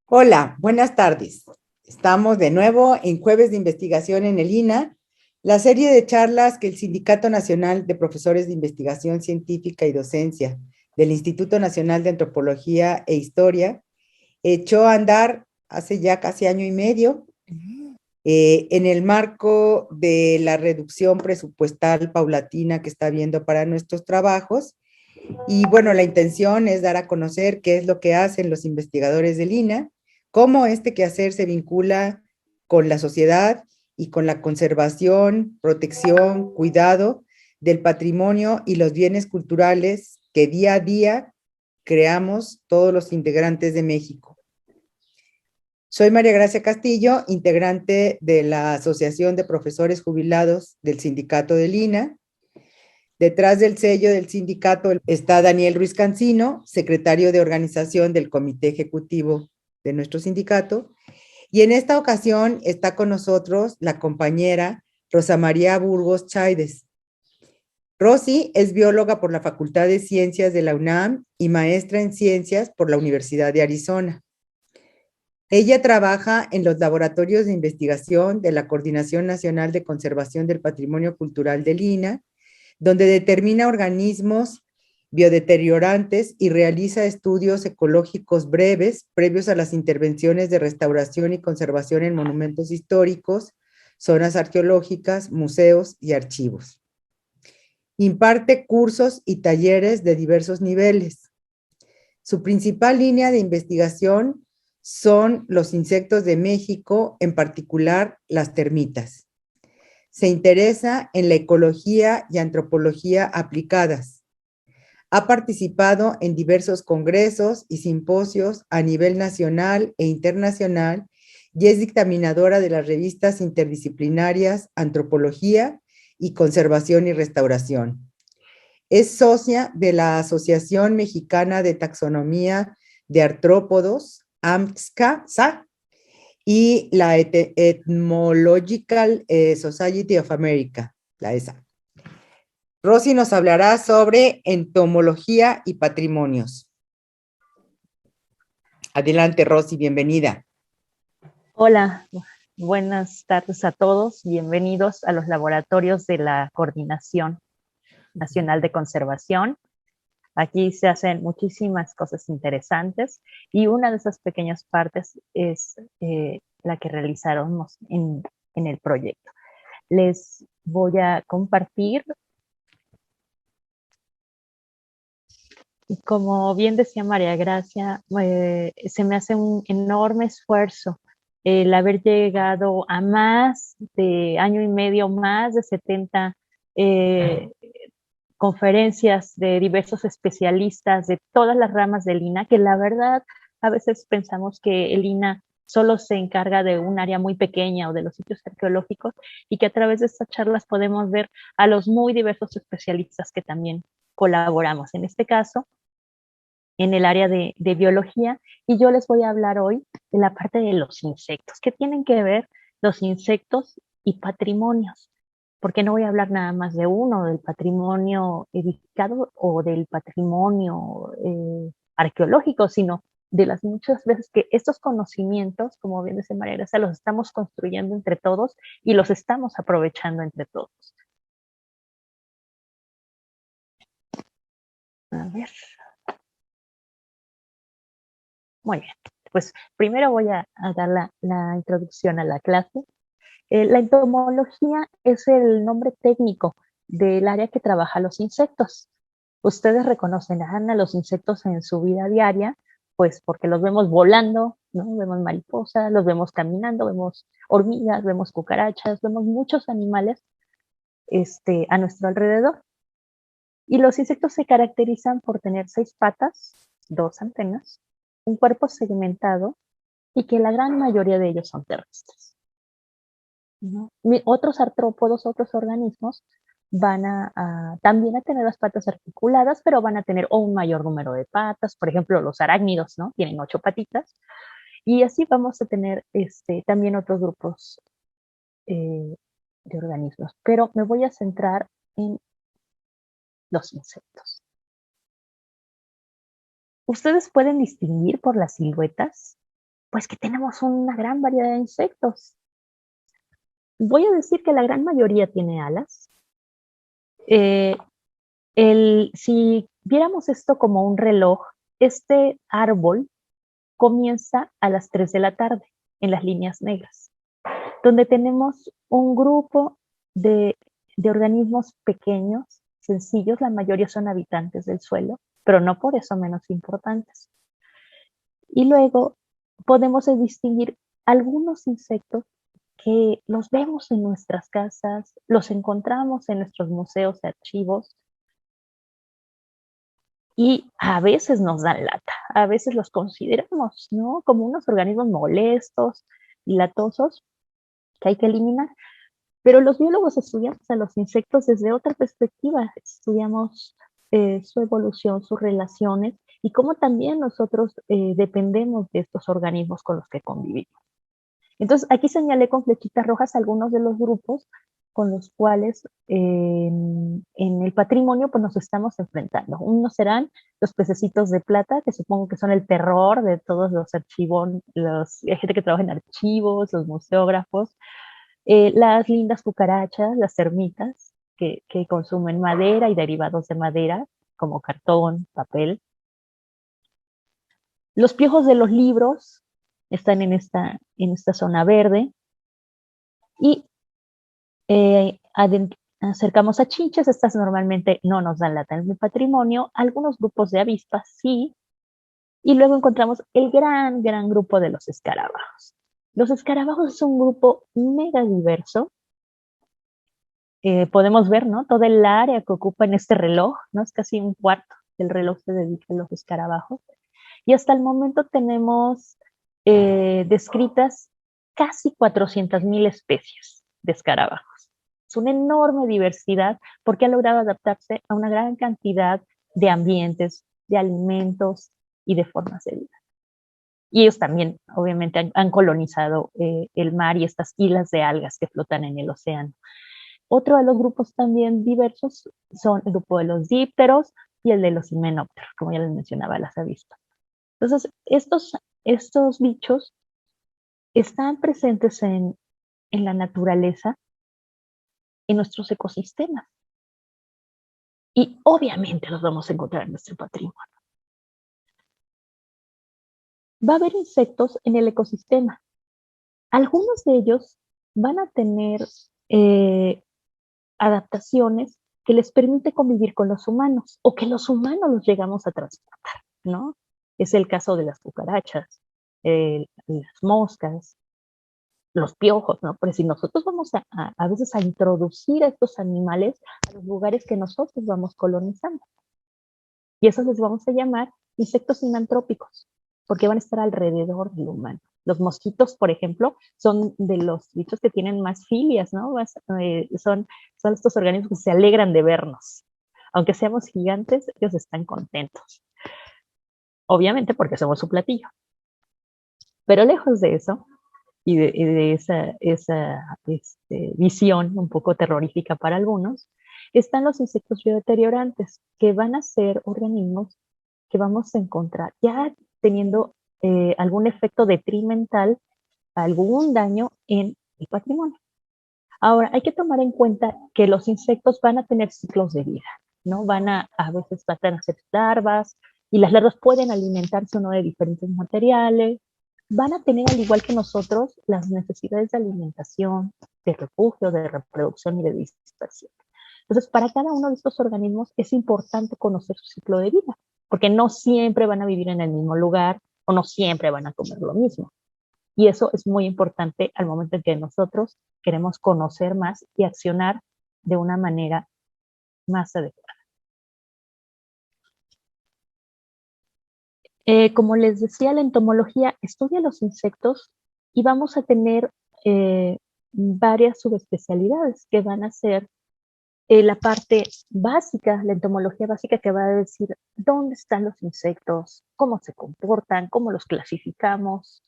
Hola, buenas tardes. Estamos de nuevo en Jueves de Investigación en el INA, la serie de charlas que el Sindicato Nacional de Profesores de Investigación Científica y Docencia del Instituto Nacional de Antropología e Historia echó a andar hace ya casi año y medio en el marco de la reducción presupuestal paulatina que está habiendo para nuestros trabajos. Y bueno, la intención es dar a conocer qué es lo que hacen los investigadores del INA, cómo este quehacer se vincula con la sociedad y con la conservación, protección, cuidado del patrimonio y los bienes culturales que día a día creamos todos los integrantes de México. Soy María Gracia Castillo, integrante de la Asociación de Profesores Jubilados del Sindicato del INA. Detrás del sello del sindicato está Daniel Ruiz Cancino, secretario de organización del comité ejecutivo de nuestro sindicato. Y en esta ocasión está con nosotros la compañera Rosa María Burgos Chaides. Rosy es bióloga por la Facultad de Ciencias de la UNAM y maestra en ciencias por la Universidad de Arizona. Ella trabaja en los laboratorios de investigación de la Coordinación Nacional de Conservación del Patrimonio Cultural del INA, donde determina organismos biodeteriorantes y realiza estudios ecológicos breves previos a las intervenciones de restauración y conservación en monumentos históricos, zonas arqueológicas, museos y archivos. Imparte cursos y talleres de diversos niveles. Su principal línea de investigación son los insectos de México, en particular las termitas. Se interesa en la ecología y antropología aplicadas. Ha participado en diversos congresos y simposios a nivel nacional e internacional y es dictaminadora de las revistas interdisciplinarias Antropología y Conservación y Restauración. Es socia de la Asociación Mexicana de Taxonomía de Artrópodos, AMSCA, y la Ethnological Society of America, la ESA. Rosy nos hablará sobre entomología y patrimonios. Adelante, Rosy, bienvenida. Hola, buenas tardes a todos. Bienvenidos a los laboratorios de la Coordinación Nacional de Conservación. Aquí se hacen muchísimas cosas interesantes y una de esas pequeñas partes es la que realizamos en el proyecto. Les voy a compartir. Como bien decía María Gracia, se me hace un enorme esfuerzo el haber llegado a más de año y medio, más de 70 conferencias de diversos especialistas de todas las ramas del INA, que la verdad a veces pensamos que el INA solo se encarga de un área muy pequeña o de los sitios arqueológicos y que a través de estas charlas podemos ver a los muy diversos especialistas que también colaboramos. En este caso, en el área de biología, y yo les voy a hablar hoy de la parte de los insectos. ¿Qué tienen que ver los insectos y patrimonios? Porque no voy a hablar nada más de uno, del patrimonio edificado o del patrimonio arqueológico, sino de las muchas veces que estos conocimientos, como bien dice María Gracia, los estamos construyendo entre todos y los estamos aprovechando entre todos. A ver. Muy bien, pues primero voy a dar la introducción a la clase. La entomología es el nombre técnico del área que trabaja los insectos. Ustedes reconocerán a los insectos en su vida diaria, pues porque los vemos volando, ¿no? Vemos mariposas, los vemos caminando, vemos hormigas, vemos cucarachas, vemos muchos animales a nuestro alrededor. Y los insectos se caracterizan por tener 6 patas, 2 antenas, un cuerpo segmentado y que la gran mayoría de ellos son terrestres, ¿no? Otros artrópodos, otros organismos van también a tener las patas articuladas, pero van a tener un mayor número de patas. Por ejemplo, los arácnidos, ¿no? Tienen 8 patitas. Y así vamos a tener también otros grupos de organismos. Pero me voy a centrar en los insectos. ¿Ustedes pueden distinguir por las siluetas? pues que tenemos una gran variedad de insectos. Voy a decir que la gran mayoría tiene alas. Si viéramos esto como un reloj, este árbol comienza a las 3 de la tarde en las líneas negras, donde tenemos un grupo de organismos pequeños, sencillos, la mayoría son habitantes del suelo, pero no por eso menos importantes. Y luego podemos distinguir algunos insectos que los vemos en nuestras casas, los encontramos en nuestros museos y archivos, y a veces nos dan lata, a veces los consideramos, ¿no?, como unos organismos molestos y latosos que hay que eliminar. Pero los biólogos estudiamos a los insectos desde otra perspectiva, estudiamos su evolución, sus relaciones y cómo también nosotros dependemos de estos organismos con los que convivimos. Entonces, aquí señalé con flechitas rojas algunos de los grupos con los cuales en el patrimonio pues, nos estamos enfrentando. Unos serán los pececitos de plata, que supongo que son el terror de todos los archivos, la gente que trabaja en archivos, los museógrafos, las lindas cucarachas, las termitas, que consumen madera y derivados de madera, como cartón, papel. Los piojos de los libros están en esta zona verde. Y acercamos a chinches, estas normalmente no nos dan lata en el patrimonio, algunos grupos de avispas sí, y luego encontramos el gran grupo de los escarabajos. Los escarabajos es un grupo mega diverso. Podemos ver, ¿no?, todo el área que ocupa en este reloj, ¿no? Es casi un cuarto del reloj se dedica a los escarabajos. Y hasta el momento tenemos descritas casi 400,000 especies de escarabajos. Es una enorme diversidad porque ha logrado adaptarse a una gran cantidad de ambientes, de alimentos y de formas de vida. Y ellos también, obviamente, han colonizado el mar y estas islas de algas que flotan en el océano. Otro de los grupos también diversos son el grupo de los dípteros y el de los himenópteros, como ya les mencionaba, las avispas. Entonces, estos bichos están presentes en la naturaleza, en nuestros ecosistemas. Y obviamente los vamos a encontrar en nuestro patrimonio. Va a haber insectos en el ecosistema. Algunos de ellos van a tener adaptaciones que les permite convivir con los humanos o que los humanos los llegamos a transportar, ¿no? Es el caso de las cucarachas, las moscas, los piojos, ¿no? Pero si nosotros vamos a veces a introducir a estos animales a los lugares que nosotros vamos colonizando. Y eso les vamos a llamar insectos sinantrópicos, porque van a estar alrededor del humano. Los mosquitos, por ejemplo, son de los bichos que tienen más filias, ¿no? Son estos organismos que se alegran de vernos. Aunque seamos gigantes, ellos están contentos. Obviamente porque somos su platillo. Pero lejos de eso, y de esa visión un poco terrorífica para algunos, están los insectos biodeteriorantes, que van a ser organismos que vamos a encontrar ya teniendo algún efecto detrimental, algún daño en el patrimonio. Ahora, hay que tomar en cuenta que los insectos van a tener ciclos de vida, ¿no? Van a veces tratar de hacer larvas, y las larvas pueden alimentarse o no de diferentes materiales. Van a tener, al igual que nosotros, las necesidades de alimentación, de refugio, de reproducción y de dispersión. Entonces, para cada uno de estos organismos es importante conocer su ciclo de vida, porque no siempre van a vivir en el mismo lugar o no siempre van a comer lo mismo. Y eso es muy importante al momento en que nosotros queremos conocer más y accionar de una manera más adecuada. Como les decía, la entomología estudia los insectos y vamos a tener varias subespecialidades que van a ser la parte básica, la entomología básica, que va a decir dónde están los insectos, cómo se comportan, cómo los clasificamos,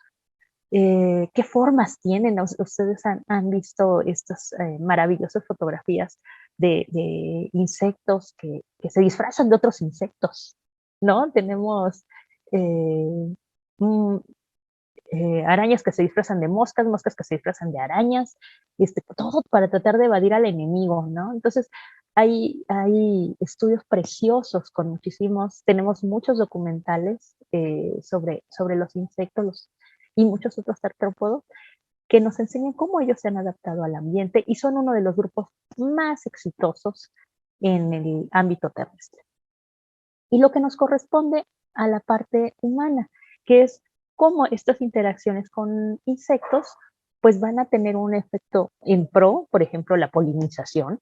qué formas tienen. Ustedes han visto estas maravillosas fotografías de insectos que se disfrazan de otros insectos, ¿no? Tenemos arañas que se disfrazan de moscas, moscas que se disfrazan de arañas, todo para tratar de evadir al enemigo, ¿no? Entonces, hay estudios preciosos con muchísimos, tenemos muchos documentales sobre los insectos y muchos otros artrópodos que nos enseñan cómo ellos se han adaptado al ambiente y son uno de los grupos más exitosos en el ámbito terrestre. Y lo que nos corresponde a la parte humana, que es cómo estas interacciones con insectos pues van a tener un efecto en pro, por ejemplo, la polinización,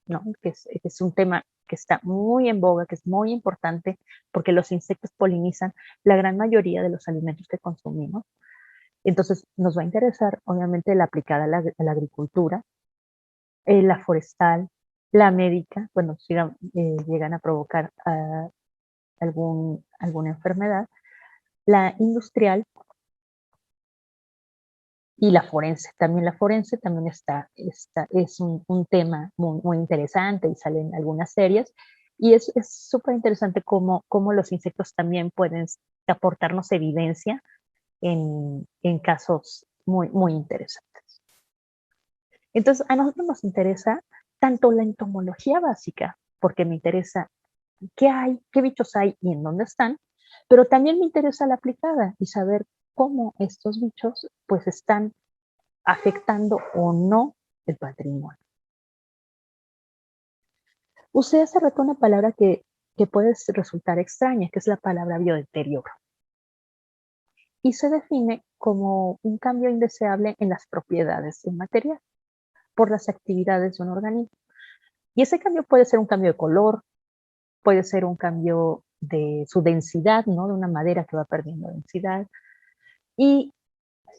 ¿no? Que es un tema que está muy en boga, que es muy importante, porque los insectos polinizan la gran mayoría de los alimentos que consumimos. Entonces, nos va a interesar, obviamente, la aplicada a la agricultura, la forestal, la médica, bueno, si llegan a provocar alguna enfermedad, la industrial y la forense. También la forense también es un tema muy, muy interesante y salen algunas series. Y es súper interesante cómo los insectos también pueden aportarnos evidencia en casos muy, muy interesantes. Entonces, a nosotros nos interesa tanto la entomología básica, porque me interesa qué hay, qué bichos hay y en dónde están, pero también me interesa la aplicada y saber cómo estos bichos pues están afectando o no el patrimonio. Usé hace rato una palabra que puede resultar extraña, que es la palabra biodeterioro. Y se define como un cambio indeseable en las propiedades del material por las actividades de un organismo. Y ese cambio puede ser un cambio de color, puede ser un cambio de su densidad, ¿no? De una madera que va perdiendo densidad. Y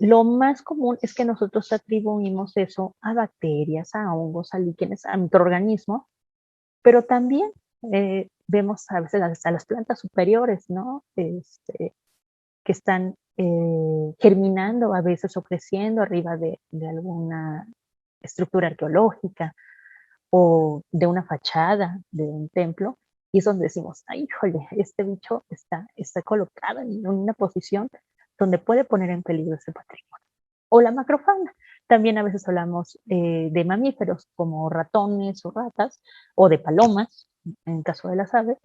lo más común es que nosotros atribuimos eso a bacterias, a hongos, a líquenes, a microorganismos, pero también vemos a veces a las plantas superiores, ¿no? Que están germinando a veces o creciendo arriba de alguna estructura arqueológica o de una fachada de un templo, y es donde decimos, ay, híjole, este bicho está colocado en una posición donde puede poner en peligro ese patrimonio. O la macrofauna. También a veces hablamos de mamíferos como ratones o ratas, o de palomas, en caso de las aves.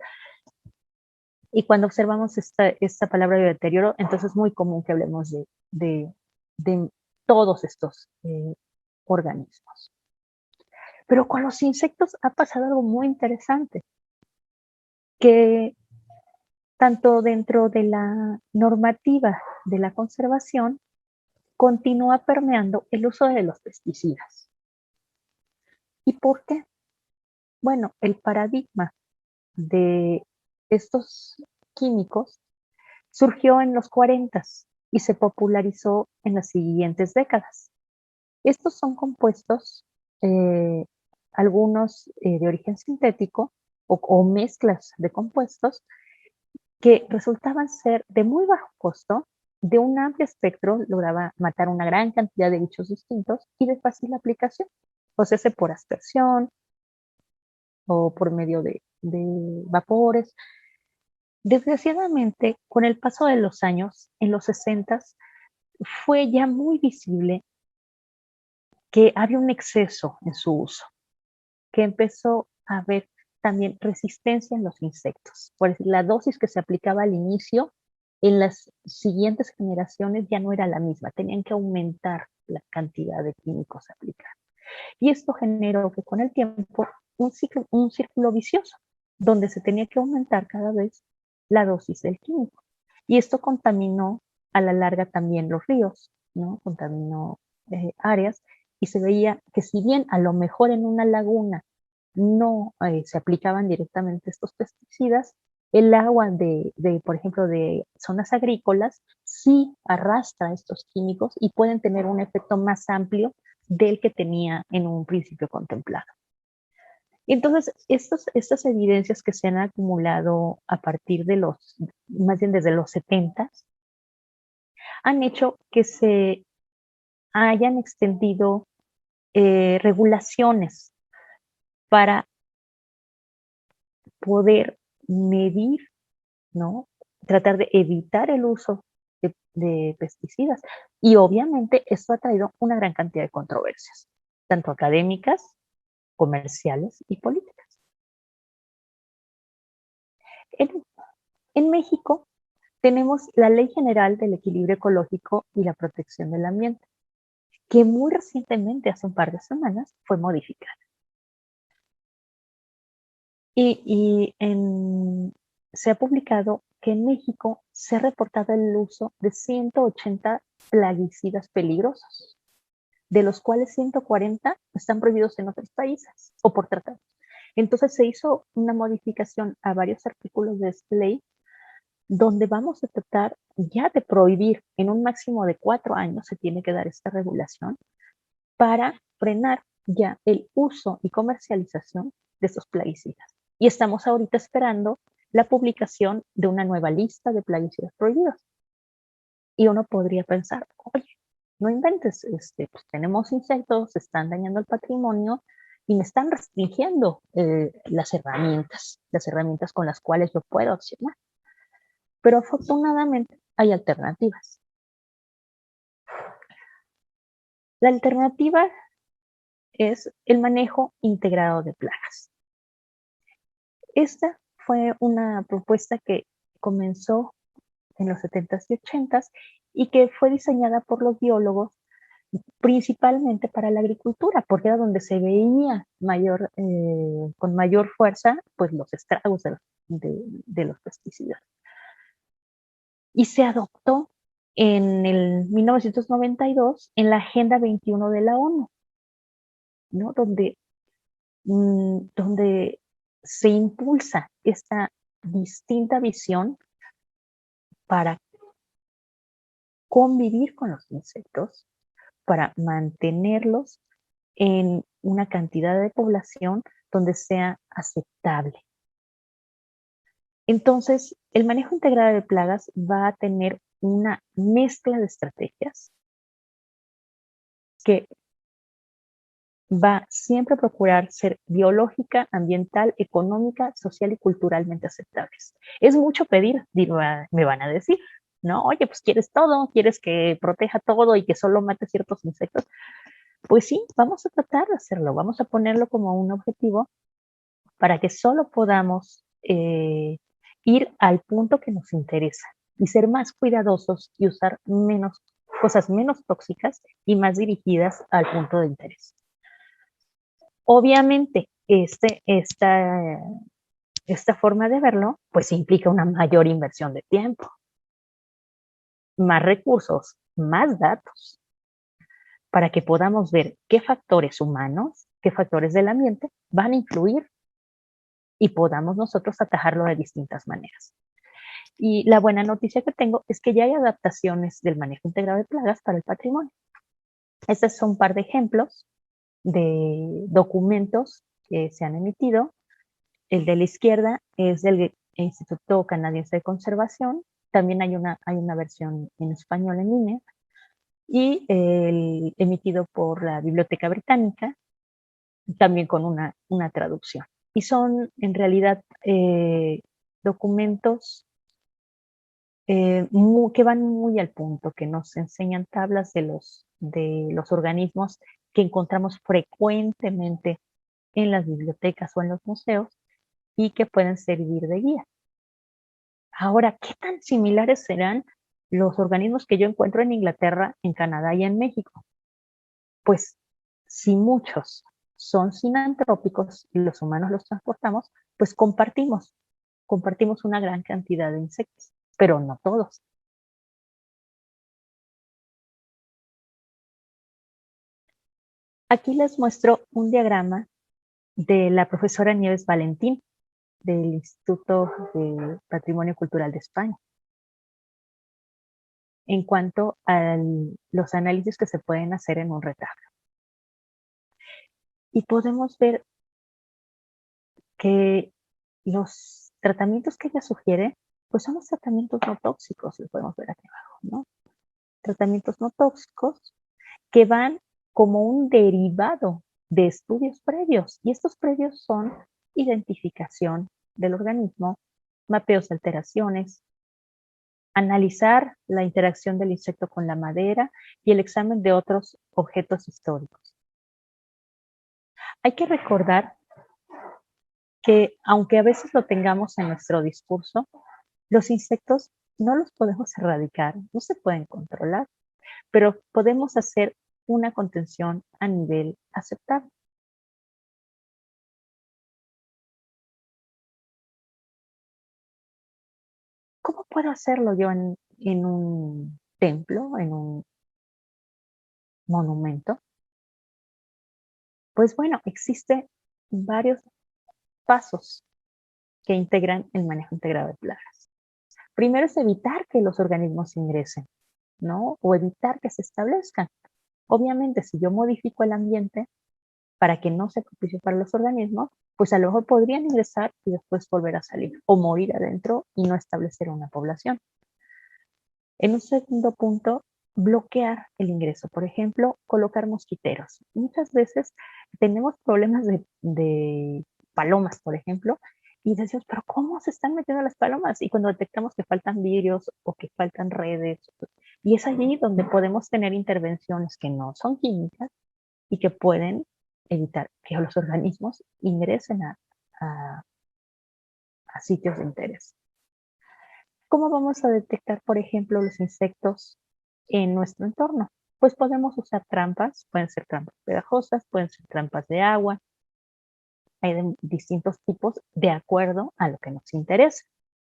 Y cuando observamos esta palabra de deterioro, entonces es muy común que hablemos de todos estos organismos. Pero con los insectos ha pasado algo muy interesante, que tanto dentro de la normativa de la conservación continúa permeando el uso de los pesticidas. ¿Y por qué? Bueno, el paradigma de estos químicos surgió en los 40 y se popularizó en las siguientes décadas. Estos son compuestos, algunos de origen sintético o mezclas de compuestos que resultaban ser de muy bajo costo, de un amplio espectro, lograba matar una gran cantidad de bichos distintos y de fácil aplicación, o sea, por aspersión o por medio de vapores. Desgraciadamente, con el paso de los años, en los 60 fue ya muy visible que había un exceso en su uso, que empezó a haber también resistencia en los insectos. Por decir, la dosis que se aplicaba al inicio, en las siguientes generaciones ya no era la misma, tenían que aumentar la cantidad de químicos aplicados. Y esto generó que con el tiempo un círculo vicioso, donde se tenía que aumentar cada vez la dosis del químico. Y esto contaminó a la larga también los ríos, ¿no? Contaminó áreas y se veía que si bien a lo mejor en una laguna no se aplicaban directamente estos pesticidas, el agua por ejemplo, de zonas agrícolas sí arrastra estos químicos y pueden tener un efecto más amplio del que tenía en un principio contemplado. Entonces, estas evidencias que se han acumulado a partir más bien desde los 70, han hecho que se hayan extendido regulaciones para poder medir, ¿no? Tratar de evitar el uso de pesticidas. Y obviamente esto ha traído una gran cantidad de controversias, tanto académicas, comerciales y políticas. En México tenemos la Ley General del Equilibrio Ecológico y la Protección del Ambiente, que muy recientemente, hace un par de semanas, fue modificada. Se ha publicado que en México se ha reportado el uso de 180 plaguicidas peligrosos, de los cuales 140 están prohibidos en otros países o por tratado. Entonces se hizo una modificación a varios artículos de esta ley, donde vamos a tratar ya de prohibir en un máximo de 4 años, se tiene que dar esta regulación, para frenar ya el uso y comercialización de estos plaguicidas. Y estamos ahorita esperando la publicación de una nueva lista de plaguicidas prohibidos. Y uno podría pensar, oye, no inventes, pues tenemos insectos, se están dañando el patrimonio y me están restringiendo las herramientas con las cuales yo puedo accionar. Pero afortunadamente hay alternativas. La alternativa es el manejo integrado de plagas. Esta fue una propuesta que comenzó en los 70s y 80s y que fue diseñada por los biólogos principalmente para la agricultura, porque era donde se veía con mayor fuerza pues, los estragos de los pesticidas. Y se adoptó en el 1992 en la Agenda 21 de la ONU, ¿no? donde se impulsa esta distinta visión para convivir con los insectos, para mantenerlos en una cantidad de población donde sea aceptable. Entonces, el manejo integrado de plagas va a tener una mezcla de estrategias que va siempre a procurar ser biológica, ambiental, económica, social y culturalmente aceptables. Es mucho pedir, me van a decir, ¿no? Oye, pues quieres todo, quieres que proteja todo y que solo mate ciertos insectos. Pues sí, vamos a tratar de hacerlo, vamos a ponerlo como un objetivo para que solo podamos ir al punto que nos interesa y ser más cuidadosos y usar cosas menos tóxicas y más dirigidas al punto de interés. Obviamente, esta forma de verlo, pues implica una mayor inversión de tiempo, más recursos, más datos, para que podamos ver qué factores humanos, qué factores del ambiente van a influir y podamos nosotros atajarlo de distintas maneras. Y la buena noticia que tengo es que ya hay adaptaciones del manejo integrado de plagas para el patrimonio. Estos son un par de ejemplos de documentos que se han emitido. El de la izquierda es del Instituto Canadiense de Conservación. También hay una versión en español en línea. Y el emitido por la Biblioteca Británica, también con una traducción. Y son en realidad documentos que van muy al punto, que nos enseñan tablas de los organismos que encontramos frecuentemente en las bibliotecas o en los museos y que pueden servir de guía. Ahora, ¿qué tan similares serán los organismos que yo encuentro en Inglaterra, en Canadá y en México? Pues si muchos son sinantrópicos y los humanos los transportamos, pues compartimos una gran cantidad de insectos, pero no todos. Aquí les muestro un diagrama de la profesora Nieves Valentín del Instituto de Patrimonio Cultural de España en cuanto a los análisis que se pueden hacer en un retablo. Y podemos ver que los tratamientos que ella sugiere, pues son los tratamientos no tóxicos, lo podemos ver aquí abajo, ¿no? Tratamientos no tóxicos que van como un derivado de estudios previos. Y estos previos son identificación del organismo, mapeos de alteraciones, analizar la interacción del insecto con la madera y el examen de otros objetos históricos. Hay que recordar que, aunque a veces lo tengamos en nuestro discurso, los insectos no los podemos erradicar, no se pueden controlar, pero podemos hacer una contención a nivel aceptable. ¿Cómo puedo hacerlo yo en un templo, en un monumento? Pues bueno, existen varios pasos que integran el manejo integrado de plagas. Primero es evitar que los organismos ingresen, ¿no? O evitar que se establezcan. Obviamente, si yo modifico el ambiente para que no sea propicio para los organismos, pues a lo mejor podrían ingresar y después volver a salir o morir adentro y no establecer una población. En un segundo punto, bloquear el ingreso. Por ejemplo, colocar mosquiteros. Muchas veces tenemos problemas de palomas, por ejemplo, y decimos, pero ¿cómo se están metiendo las palomas? Y cuando detectamos que faltan vidrios o que faltan redes, y es allí donde podemos tener intervenciones que no son químicas y que pueden evitar que los organismos ingresen a, a sitios de interés. ¿Cómo vamos a detectar, por ejemplo, los insectos en nuestro entorno? Pues podemos usar trampas, pueden ser trampas pegajosas, pueden ser trampas de agua, hay de distintos tipos de acuerdo a lo que nos interesa,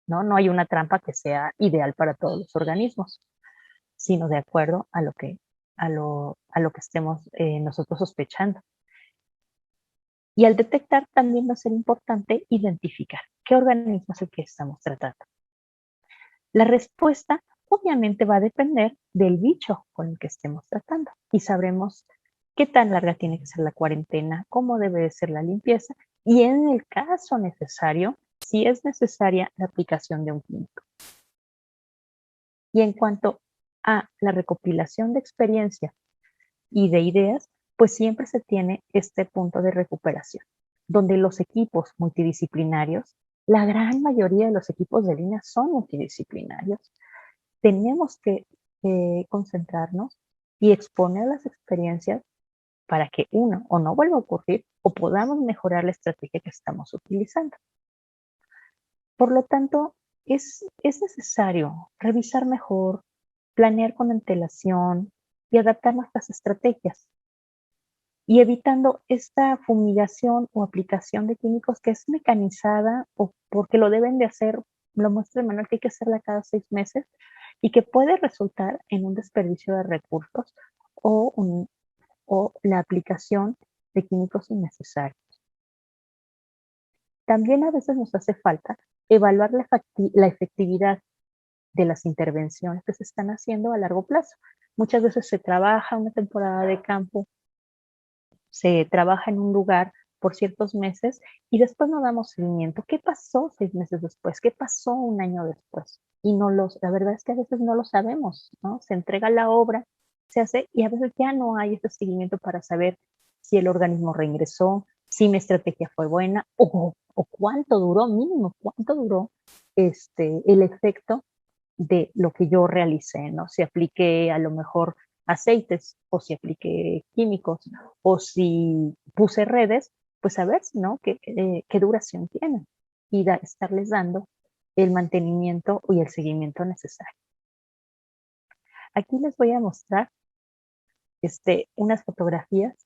¿no? No hay una trampa que sea ideal para todos los organismos, sino de acuerdo a lo que, a lo que estemos nosotros sospechando. Y al detectar también va a ser importante identificar qué organismo es el que estamos tratando. La respuesta obviamente va a depender del bicho con el que estemos tratando y sabremos qué tan larga tiene que ser la cuarentena, cómo debe de ser la limpieza y en el caso necesario, si es necesaria la aplicación de un químico. Y en cuanto a la recopilación de experiencia y de ideas, pues siempre se tiene este punto de recuperación, donde los equipos multidisciplinarios, la gran mayoría de los equipos de línea son multidisciplinarios, tenemos que concentrarnos y exponer las experiencias para que uno o no vuelva a ocurrir o podamos mejorar la estrategia que estamos utilizando. Por lo tanto, es necesario revisar mejor, planear con antelación y adaptar nuestras estrategias y evitando esta fumigación o aplicación de químicos que es mecanizada o porque lo deben de hacer, lo muestra el manual que hay que hacerla cada 6 meses y que puede resultar en un desperdicio de recursos o la aplicación de químicos innecesarios. También a veces nos hace falta evaluar la efectividad de las intervenciones que se están haciendo a largo plazo. Muchas veces se trabaja una temporada de campo, se trabaja en un lugar por ciertos meses y después no damos seguimiento. ¿Qué pasó 6 meses después? ¿Qué pasó un año después? Y la verdad es que a veces no lo sabemos, ¿no? Se entrega la obra, se hace y a veces ya no hay ese seguimiento para saber si el organismo reingresó, si mi estrategia fue buena o cuánto duró, mínimo, cuánto duró el efecto de lo que yo realicé, ¿no? Si apliqué a lo mejor aceites o si apliqué químicos o si puse redes, pues a ver, ¿no? ¿Qué duración tienen? Y estarles dando el mantenimiento y el seguimiento necesario. Aquí les voy a mostrar unas fotografías.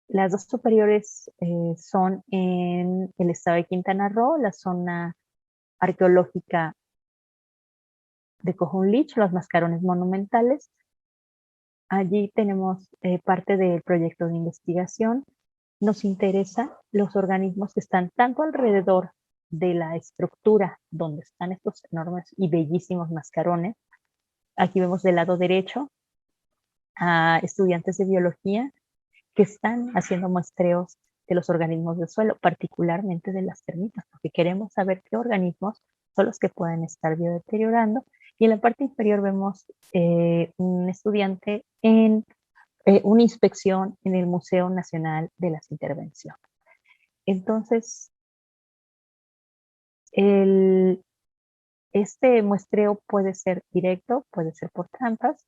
Las dos superiores son en el estado de Quintana Roo, la zona arqueológica de Cojunlich, los mascarones monumentales. Allí tenemos parte del proyecto de investigación. Nos interesa los organismos que están tanto alrededor de la estructura donde están estos enormes y bellísimos mascarones. Aquí vemos del lado derecho a estudiantes de biología que están haciendo muestreos de los organismos del suelo, particularmente de las termitas, porque queremos saber qué organismos son los que pueden estar biodeteriorando. Y en la parte inferior vemos un estudiante en una inspección en el Museo Nacional de las Intervenciones. Entonces, Este muestreo puede ser directo, puede ser por trampas.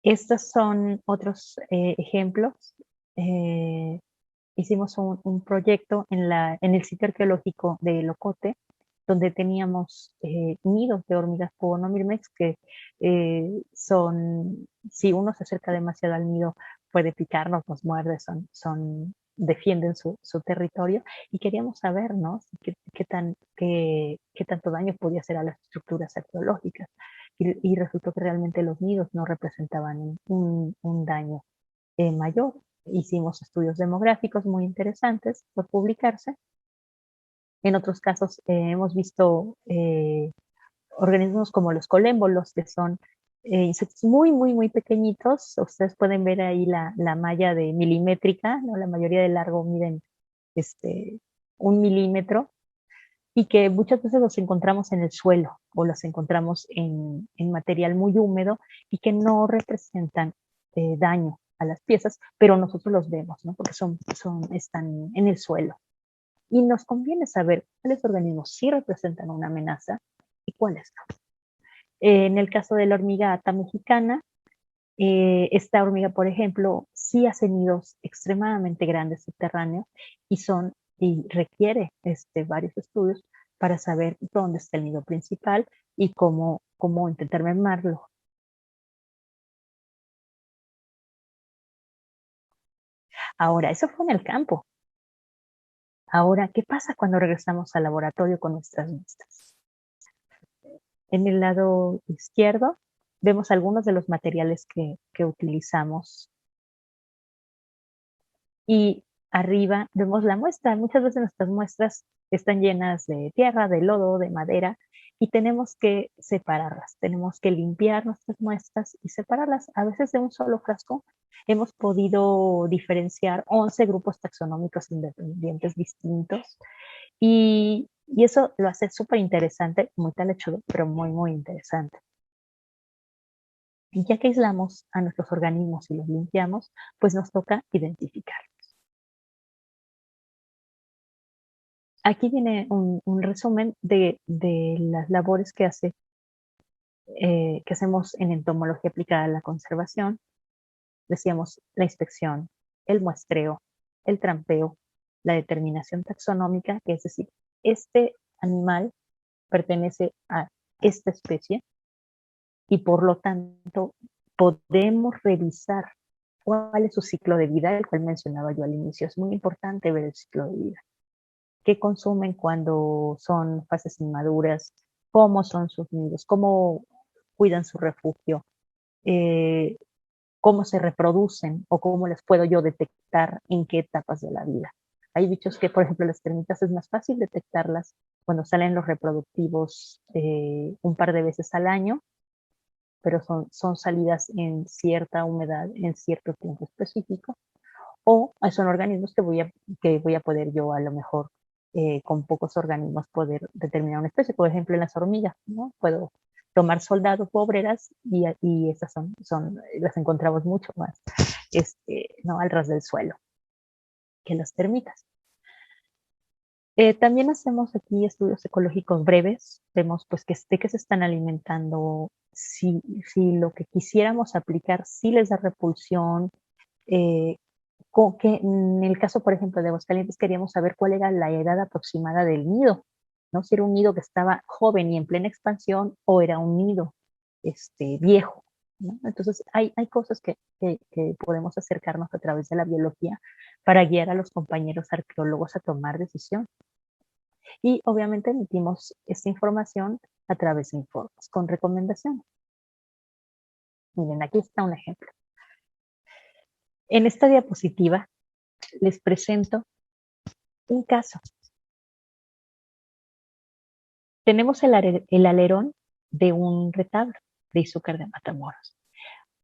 Estos son otros ejemplos. Hicimos un proyecto en el sitio arqueológico de Locote, donde teníamos nidos de hormigas Pugonomyrmex que si uno se acerca demasiado al nido, puede picarnos, nos muerde, defienden su territorio, y queríamos saber, ¿no? Qué tanto daño podía hacer a las estructuras arqueológicas. Y resultó que realmente los nidos no representaban un daño mayor. Hicimos estudios demográficos muy interesantes por publicarse. En otros casos hemos visto organismos como los colémbolos, que son insectos muy, muy, muy pequeñitos. Ustedes pueden ver ahí la malla de milimétrica, ¿no? La mayoría de largo miden 1 milímetro, y que muchas veces los encontramos en el suelo o los encontramos en material muy húmedo y que no representan daño a las piezas, pero nosotros los vemos, ¿no? Porque están en el suelo. Y nos conviene saber cuáles organismos sí representan una amenaza y cuáles no. En el caso de la hormiga ata mexicana, esta hormiga, por ejemplo, sí hace nidos extremadamente grandes subterráneos y requiere varios estudios para saber dónde está el nido principal y cómo intentar mermarlo. Ahora, eso fue en el campo. Ahora, ¿qué pasa cuando regresamos al laboratorio con nuestras muestras? En el lado izquierdo vemos algunos de los materiales que utilizamos. Y arriba vemos la muestra. Muchas veces nuestras muestras están llenas de tierra, de lodo, de madera, y tenemos que separarlas. Tenemos que limpiar nuestras muestras y separarlas. A veces de un solo frasco hemos podido diferenciar 11 grupos taxonómicos independientes distintos, y eso lo hace súper interesante, muy talachudo, pero muy, muy interesante. Y ya que aislamos a nuestros organismos y los limpiamos, pues nos toca identificar. Aquí viene un resumen de las labores que hacemos en entomología aplicada a la conservación. Decíamos la inspección, el muestreo, el trampeo, la determinación taxonómica, que es decir, este animal pertenece a esta especie y por lo tanto podemos revisar cuál es su ciclo de vida, el cual mencionaba yo al inicio. Es muy importante ver el ciclo de vida. Qué consumen cuando son fases inmaduras, cómo son sus nidos, cómo cuidan su refugio, eh, cómo se reproducen o cómo les puedo yo detectar en qué etapas de la vida. Hay bichos que, por ejemplo, las termitas es más fácil detectarlas cuando salen los reproductivos un par de veces al año, pero son salidas en cierta humedad, en cierto tiempo específico. O son organismos que voy a poder yo a lo mejor con pocos organismos poder determinar una especie. Por ejemplo, en las hormigas, ¿no? Puedo tomar soldados u obreras y estas las encontramos mucho más ¿no? Al ras del suelo que las termitas. También hacemos aquí estudios ecológicos breves. Vemos pues de qué se están alimentando, si lo que quisiéramos aplicar sí les da repulsión, que en el caso, por ejemplo, de Aguascalientes, queríamos saber cuál era la edad aproximada del nido, ¿no? Si era un nido que estaba joven y en plena expansión o era un nido viejo, ¿no? Entonces, hay cosas que podemos acercarnos a través de la biología para guiar a los compañeros arqueólogos a tomar decisión. Y obviamente emitimos esta información a través de informes con recomendaciones. Miren, aquí está un ejemplo. En esta diapositiva les presento un caso. Tenemos el alerón de un retablo de Izúcar de Matamoros.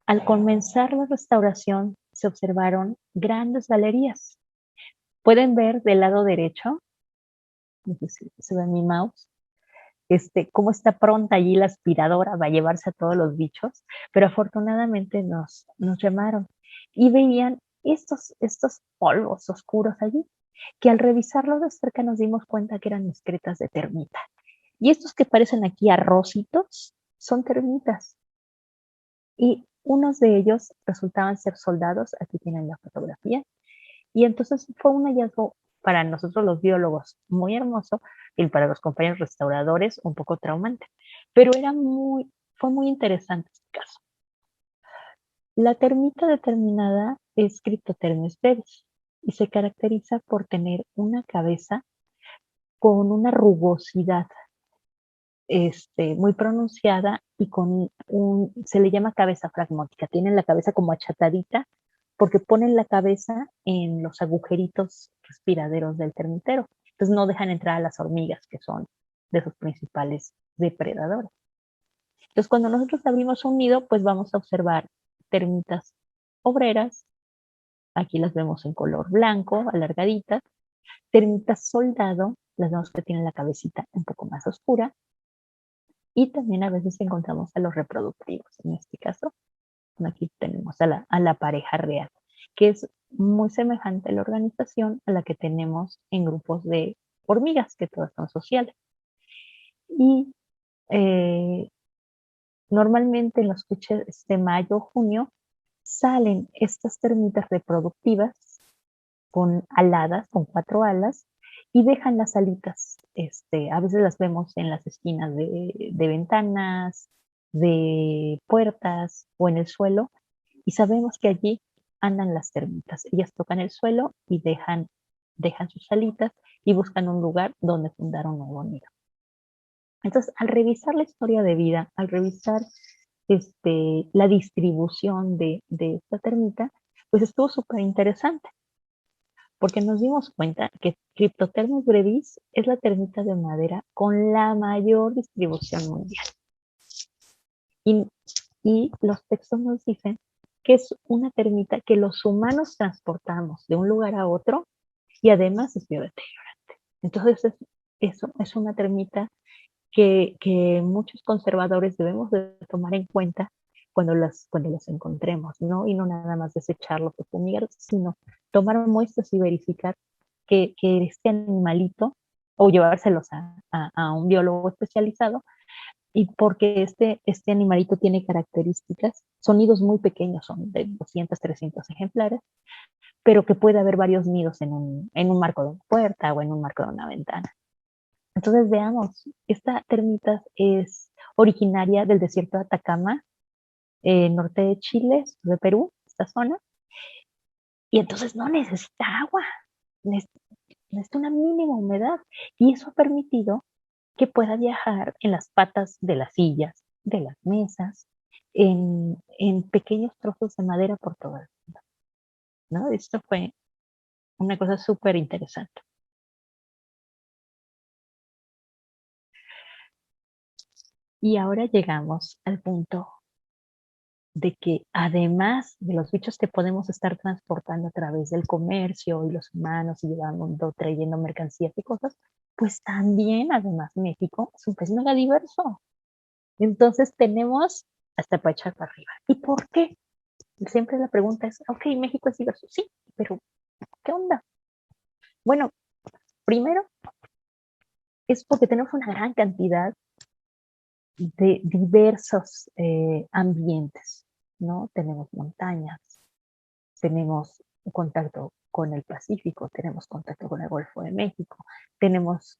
Al comenzar la restauración se observaron grandes galerías. Pueden ver del lado derecho, no sé si se ve mi mouse, cómo está pronta allí la aspiradora, va a llevarse a todos los bichos, pero afortunadamente nos llamaron y veían estos polvos oscuros allí. que al revisarlo de cerca nos dimos cuenta que eran excretas de termita. Y estos que parecen aquí arrocitos son termitas. Y unos de ellos resultaban ser soldados, aquí tienen la fotografía, y entonces fue un hallazgo para nosotros los biólogos muy hermoso y para los compañeros restauradores un poco traumante, pero fue muy interesante este caso. La termita determinada es Cryptotermes brevis y se caracteriza por tener una cabeza con una rugosidad muy pronunciada y se le llama cabeza fragmótica. Tienen la cabeza como achatadita porque ponen la cabeza en los agujeritos respiraderos del termitero. Entonces no dejan entrar a las hormigas, que son de sus principales depredadores. Entonces cuando nosotros abrimos un nido, pues vamos a observar termitas obreras. Aquí las vemos en color blanco, alargaditas. Termitas soldado, las vemos que tienen la cabecita un poco más oscura. Y también a veces encontramos a los reproductivos. En este caso, aquí tenemos a la pareja real, que es muy semejante a la organización a la que tenemos en grupos de hormigas, que todas son sociales. Y normalmente en los fechas de mayo o junio salen estas termitas reproductivas con aladas, con 4 alas, y dejan las alitas. A veces las vemos en las esquinas de ventanas, de puertas o en el suelo, y sabemos que allí andan las termitas. Ellas tocan el suelo y dejan sus alitas y buscan un lugar donde fundar un nuevo nido. Entonces, al revisar la historia de vida, al revisar la distribución de esta termita, pues estuvo súper interesante, porque nos dimos cuenta que Cryptotermes brevis es la termita de madera con la mayor distribución mundial. Y los textos nos dicen que es una termita que los humanos transportamos de un lugar a otro y además es biodeteriorante. Entonces, eso es una termita que muchos conservadores debemos de tomar en cuenta cuando las encontremos, ¿no? Y no nada más desecharlos o fumigarlos, sino tomar muestras y verificar que este animalito, o llevárselos a un biólogo especializado, y porque este animalito tiene características, son nidos muy pequeños, son de 200, 300 ejemplares, pero que puede haber varios nidos en un marco de una puerta o en un marco de una ventana. Entonces veamos, esta termita es originaria del desierto de Atacama, norte de Chile, sur de Perú, esta zona, y entonces no necesita agua, necesita una mínima humedad, y eso ha permitido que pueda viajar en las patas de las sillas, de las mesas, en pequeños trozos de madera por todo el mundo, ¿no? Esto fue una cosa súper interesante. Y ahora llegamos al punto de que además de los bichos que podemos estar transportando a través del comercio y los humanos y llevando, trayendo mercancías y cosas, pues también además México es un país mega diverso. Entonces tenemos hasta para echar para arriba. ¿Y por qué? Siempre la pregunta es, ok, México es diverso, sí, pero ¿qué onda? Bueno, primero es porque tenemos una gran cantidad de diversos ambientes, ¿no? Tenemos montañas, tenemos contacto con el Pacífico, tenemos contacto con el Golfo de México, tenemos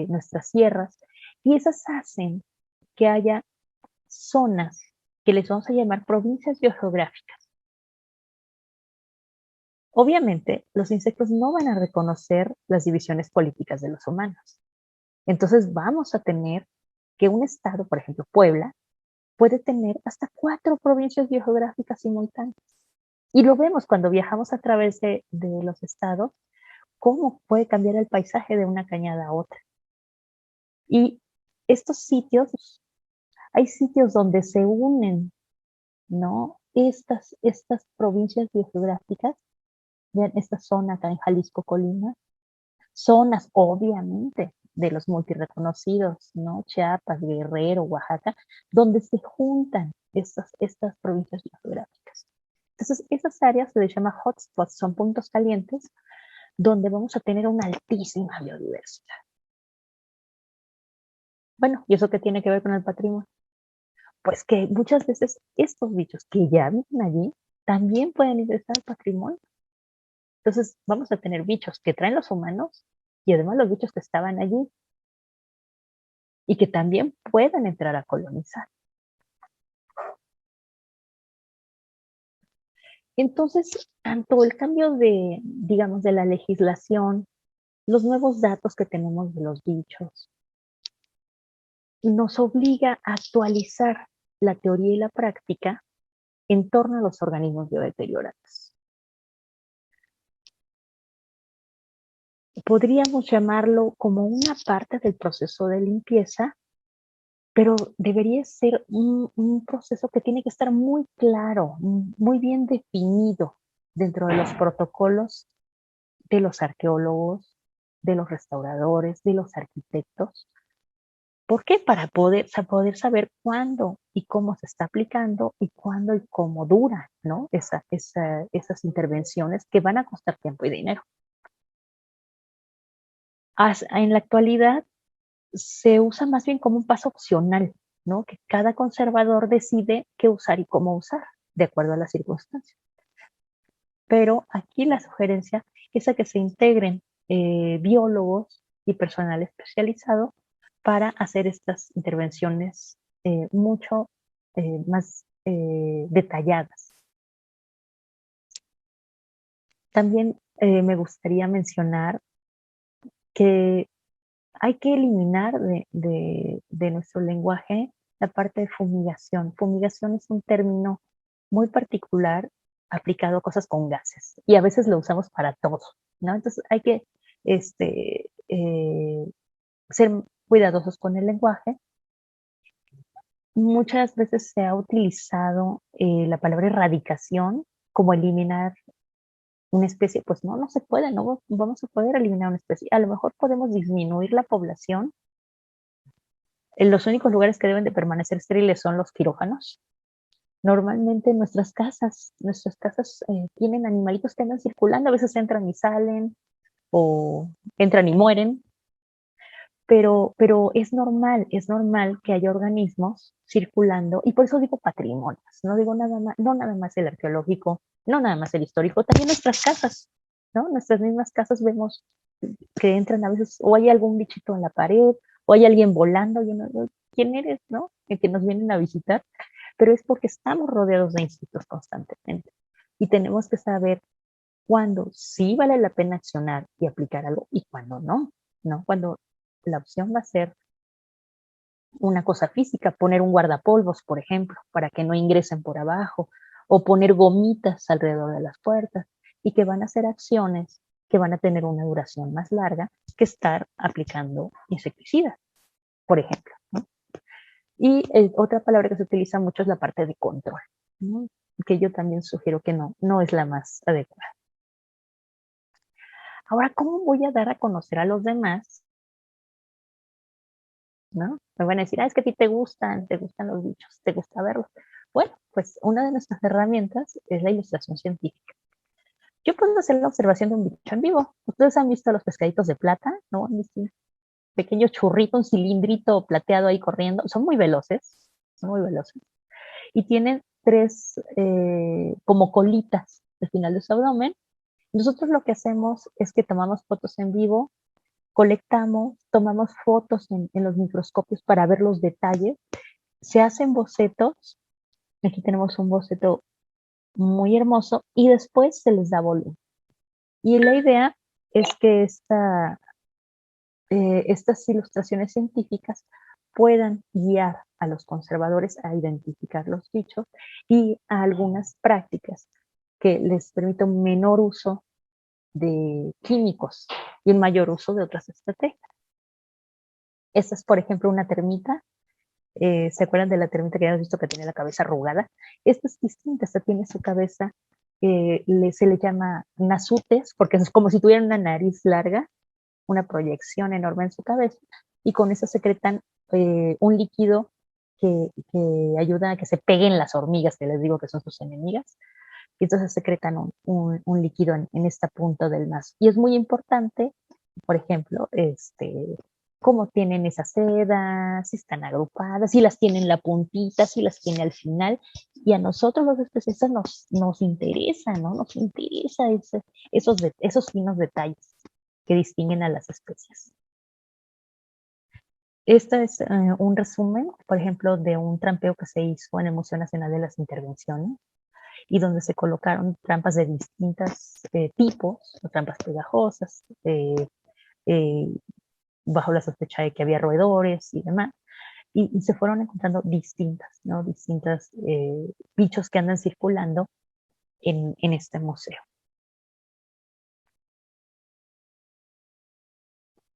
nuestras sierras, y esas hacen que haya zonas que les vamos a llamar provincias biogeográficas. Obviamente, los insectos no van a reconocer las divisiones políticas de los humanos. Entonces vamos a tener que un estado, por ejemplo, Puebla, puede tener hasta 4 provincias biogeográficas simultáneas. Y lo vemos cuando viajamos a través de los estados, cómo puede cambiar el paisaje de una cañada a otra. Y estos sitios, hay sitios donde se unen, ¿no? Estas provincias biogeográficas, vean esta zona acá en Jalisco, Colima, zonas obviamente de los multireconocidos, ¿no? Chiapas, Guerrero, Oaxaca, donde se juntan estas provincias biogeográficas. Entonces, esas áreas se les llama hotspots, son puntos calientes, donde vamos a tener una altísima biodiversidad. Bueno, ¿y eso qué tiene que ver con el patrimonio? Pues que muchas veces estos bichos que ya viven allí también pueden ingresar al patrimonio. Entonces vamos a tener bichos que traen los humanos y además los bichos que estaban allí y que también puedan entrar a colonizar. Entonces, tanto el cambio de, digamos, de la legislación, los nuevos datos que tenemos de los bichos, nos obliga a actualizar la teoría y la práctica en torno a los organismos biodeteriorados. Podríamos llamarlo como una parte del proceso de limpieza, pero debería ser un proceso que tiene que estar muy claro, muy bien definido dentro de los protocolos de los arqueólogos, de los restauradores, de los arquitectos. ¿Por qué? Para poder saber cuándo y cómo se está aplicando y cuándo y cómo dura, ¿no? Esas intervenciones que van a costar tiempo y dinero. En la actualidad se usa más bien como un paso opcional, ¿no? Que cada conservador decide qué usar y cómo usar, de acuerdo a las circunstancias. Pero aquí la sugerencia es a que se integren biólogos y personal especializado para hacer estas intervenciones mucho más detalladas. También me gustaría mencionar que hay que eliminar de nuestro lenguaje la parte de fumigación. Fumigación es un término muy particular aplicado a cosas con gases y a veces lo usamos para todo, ¿no? Entonces hay que ser cuidadosos con el lenguaje. Muchas veces se ha utilizado la palabra erradicación como eliminar una especie. Pues no, no se puede, no vamos a poder eliminar una especie. A lo mejor podemos disminuir la población. Los únicos lugares que deben de permanecer estériles son los quirófanos. Normalmente nuestras casas tienen animalitos que andan circulando, a veces entran y salen, o entran y mueren, pero es normal que haya organismos circulando, y por eso digo patrimonios, no digo nada más, no nada más el arqueológico, no nada más el histórico, también nuestras casas, ¿no? Nuestras mismas casas vemos que entran a veces, o hay algún bichito en la pared, o hay alguien volando, y uno, ¿quién eres, no? Que nos vienen a visitar, pero es porque estamos rodeados de insectos constantemente, y tenemos que saber cuándo sí vale la pena accionar y aplicar algo, y cuándo no, ¿no? Cuando la opción va a ser una cosa física, poner un guardapolvos, por ejemplo, para que no ingresen por abajo, o poner gomitas alrededor de las puertas, y que van a ser acciones que van a tener una duración más larga que estar aplicando insecticidas, por ejemplo, ¿no? Y otra palabra que se utiliza mucho es la parte de control, ¿no? Que yo también sugiero que no es la más adecuada. Ahora, ¿cómo voy a dar a conocer a los demás? ¿No? Me van a decir, es que a ti te gustan los bichos, te gusta verlos. Bueno, pues una de nuestras herramientas es la ilustración científica. Yo puedo hacer la observación de un bicho en vivo. Ustedes han visto los pescaditos de plata, ¿no? Han visto un pequeño churrito, un cilindrito plateado ahí corriendo. Son muy veloces, y tienen tres como colitas al final de su abdomen. Nosotros lo que hacemos es que tomamos fotos en vivo, colectamos, tomamos fotos en los microscopios para ver los detalles, se hacen bocetos. Aquí tenemos un boceto muy hermoso y después se les da volumen. Y la idea es que estas ilustraciones científicas puedan guiar a los conservadores a identificar los bichos y a algunas prácticas que les permitan un menor uso de químicos y un mayor uso de otras estrategias. Esta es, por ejemplo, una termita. ¿Se acuerdan de la termita que habíamos visto que tenía la cabeza arrugada? Esta es distinta, esta tiene su cabeza, se le llama nasutes, porque es como si tuvieran una nariz larga, una proyección enorme en su cabeza, y con eso secretan un líquido que ayuda a que se peguen las hormigas, que les digo que son sus enemigas, y entonces secretan un líquido en este punto del mazo. Y es muy importante, por ejemplo, cómo tienen esas sedas, si están agrupadas, si las tienen la puntita, si las tiene al final. Y a nosotros los especialistas nos interesa, ¿no? Nos interesa esos finos detalles que distinguen a las especies. Este es un resumen, por ejemplo, de un trampeo que se hizo en el Museo Nacional de las Intervenciones y donde se colocaron trampas de distintos tipos, o trampas pegajosas, bajo la sospecha de que había roedores y demás, y se fueron encontrando distintas, ¿no? Distintas bichos que andan circulando en este museo.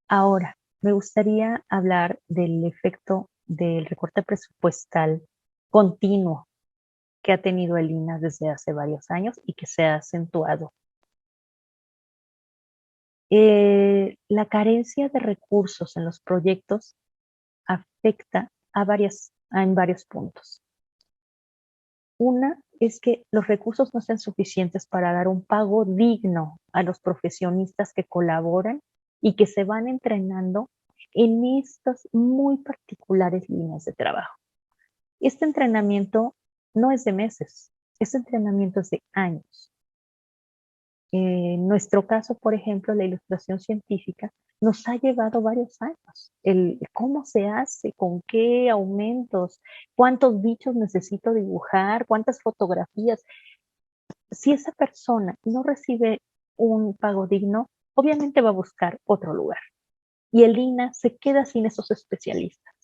Ahora, me gustaría hablar del efecto del recorte presupuestal continuo que ha tenido el INAH desde hace varios años y que se ha acentuado. La carencia de recursos en los proyectos afecta en varios puntos. Una es que los recursos no sean suficientes para dar un pago digno a los profesionistas que colaboran y que se van entrenando en estas muy particulares líneas de trabajo. Este entrenamiento no es de meses, este entrenamiento es de años. En nuestro caso, por ejemplo, la ilustración científica nos ha llevado varios años. Cómo se hace, con qué aumentos, cuántos bichos necesito dibujar, cuántas fotografías. Si esa persona no recibe un pago digno, obviamente va a buscar otro lugar. Y el INAH se queda sin esos especialistas.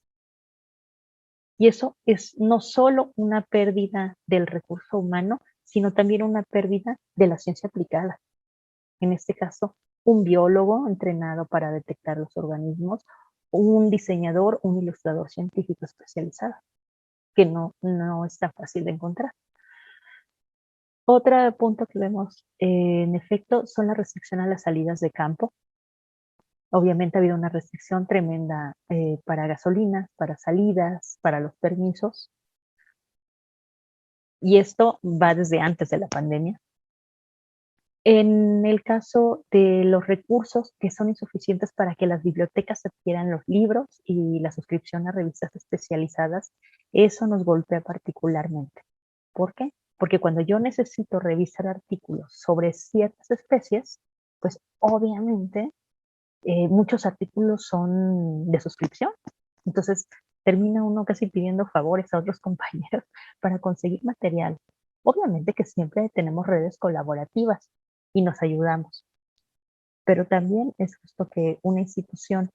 Y eso es no solo una pérdida del recurso humano, sino también una pérdida de la ciencia aplicada. En este caso, un biólogo entrenado para detectar los organismos, un diseñador, un ilustrador científico especializado, que no es tan fácil de encontrar. Otro punto que vemos, en efecto, son las restricciones a las salidas de campo. Obviamente ha habido una restricción tremenda para gasolinas, para salidas, para los permisos. Y esto va desde antes de la pandemia. En el caso de los recursos que son insuficientes para que las bibliotecas adquieran los libros y la suscripción a revistas especializadas, eso nos golpea particularmente. ¿Por qué? Porque cuando yo necesito revisar artículos sobre ciertas especies, pues obviamente muchos artículos son de suscripción. Entonces termina uno casi pidiendo favores a otros compañeros para conseguir material. Obviamente que siempre tenemos redes colaborativas y nos ayudamos. Pero también es justo que una institución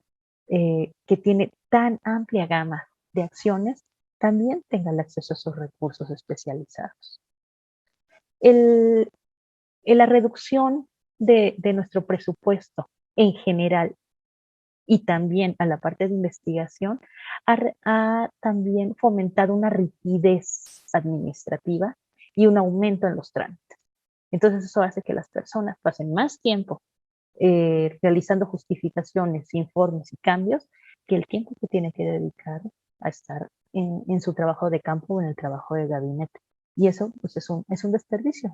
que tiene tan amplia gama de acciones también tenga el acceso a esos recursos especializados. La reducción de nuestro presupuesto en general y también a la parte de investigación ha también fomentado una rigidez administrativa y un aumento en los trámites. Entonces eso hace que las personas pasen más tiempo realizando justificaciones, informes y cambios que el tiempo que tiene que dedicar a estar en su trabajo de campo o en el trabajo de gabinete. Y eso pues, es un desperdicio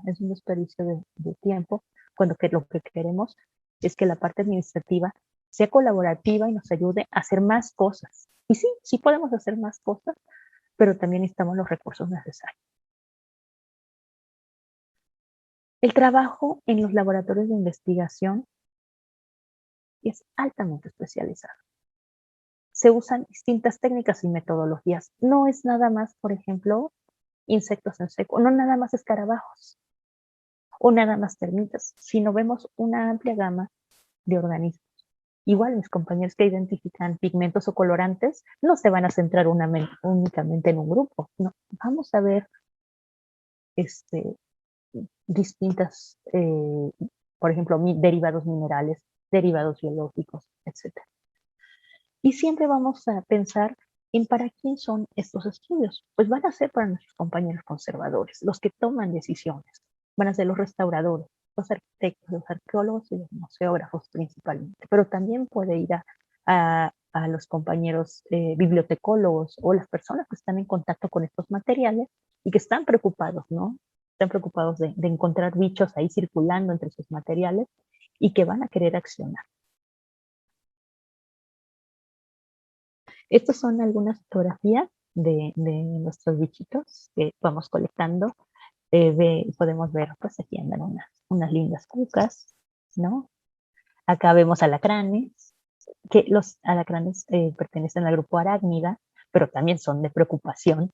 de tiempo, cuando lo que queremos es que la parte administrativa sea colaborativa y nos ayude a hacer más cosas. Y sí, sí podemos hacer más cosas, pero también necesitamos los recursos necesarios. El trabajo en los laboratorios de investigación es altamente especializado. Se usan distintas técnicas y metodologías. No es nada más, por ejemplo, insectos en seco, no nada más escarabajos o nada más termitas, sino vemos una amplia gama de organismos. Igual mis compañeros que identifican pigmentos o colorantes no se van a centrar únicamente en un grupo, no, vamos a ver distintas, por ejemplo, derivados minerales, derivados biológicos, etc. Y siempre vamos a pensar en para quién son estos estudios. Pues van a ser para nuestros compañeros conservadores, los que toman decisiones. Van a ser los restauradores, los arquitectos, los arqueólogos y los museógrafos principalmente. Pero también puede ir a los compañeros bibliotecólogos o las personas que están en contacto con estos materiales y que están preocupados, ¿no? están preocupados de encontrar bichos ahí circulando entre sus materiales y que van a querer accionar. Estas son algunas fotografías de nuestros bichitos que vamos colectando. Podemos ver, pues aquí andan unas lindas cucas, ¿no? Acá vemos alacranes, que los alacranes pertenecen al grupo arácnida, pero también son de preocupación.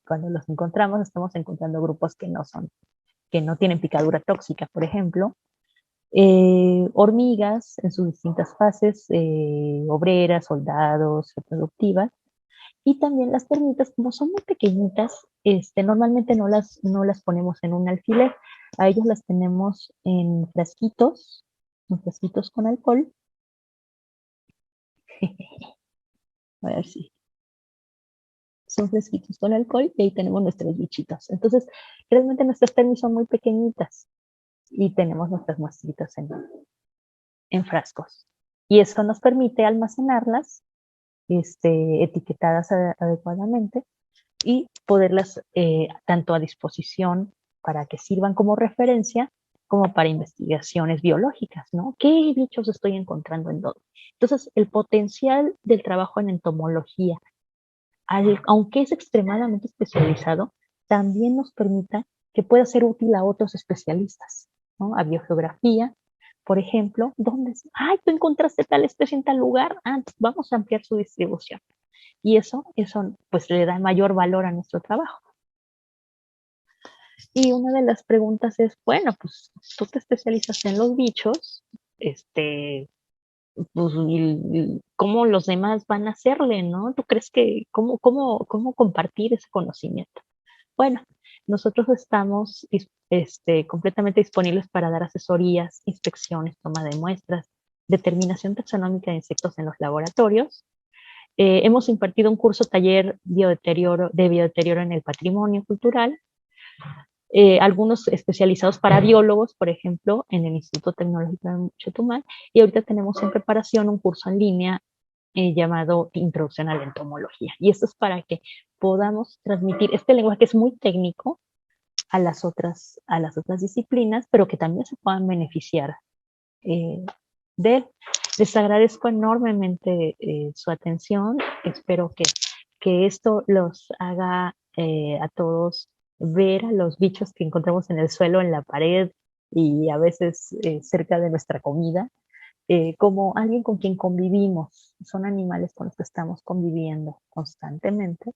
Cuando los encontramos, estamos encontrando grupos que no tienen picadura tóxica, por ejemplo. Hormigas en sus distintas fases, obreras, soldados, reproductivas, y también las termitas, como son muy pequeñitas, normalmente no las ponemos en un alfiler, a ellas las tenemos en frasquitos con alcohol. A ver si son fresquitos con alcohol y ahí tenemos nuestros bichitos. Entonces, realmente nuestras termis son muy pequeñitas y tenemos nuestras muestritas en frascos. Y eso nos permite almacenarlas etiquetadas adecuadamente y poderlas tanto a disposición para que sirvan como referencia como para investigaciones biológicas, ¿no? ¿Qué bichos estoy encontrando en dónde? Entonces, el potencial del trabajo en entomología, aunque es extremadamente especializado, también nos permita que pueda ser útil a otros especialistas, ¿no? A biogeografía, por ejemplo, ¿dónde? ¡Ay, tú encontraste tal especie en tal lugar! Ah, vamos a ampliar su distribución. Y eso pues le da mayor valor a nuestro trabajo. Y una de las preguntas es, bueno, pues tú te especializas en los bichos, pues, ¿cómo los demás van a hacerle, no? ¿Tú crees que cómo compartir ese conocimiento? Bueno, nosotros estamos completamente disponibles para dar asesorías, inspecciones, toma de muestras, determinación taxonómica de insectos en los laboratorios. Hemos impartido un curso taller de biodeterioro en el patrimonio cultural, algunos especializados para biólogos, por ejemplo, en el Instituto Tecnológico de Chetumal, y ahorita tenemos en preparación un curso en línea llamado Introducción a la Entomología. Y esto es para que podamos transmitir este lenguaje que es muy técnico a las otras disciplinas, pero que también se puedan beneficiar de él. Les agradezco enormemente su atención. Espero que esto los haga a todos ver a los bichos que encontramos en el suelo, en la pared y a veces cerca de nuestra comida, como alguien con quien convivimos. Son animales con los que estamos conviviendo constantemente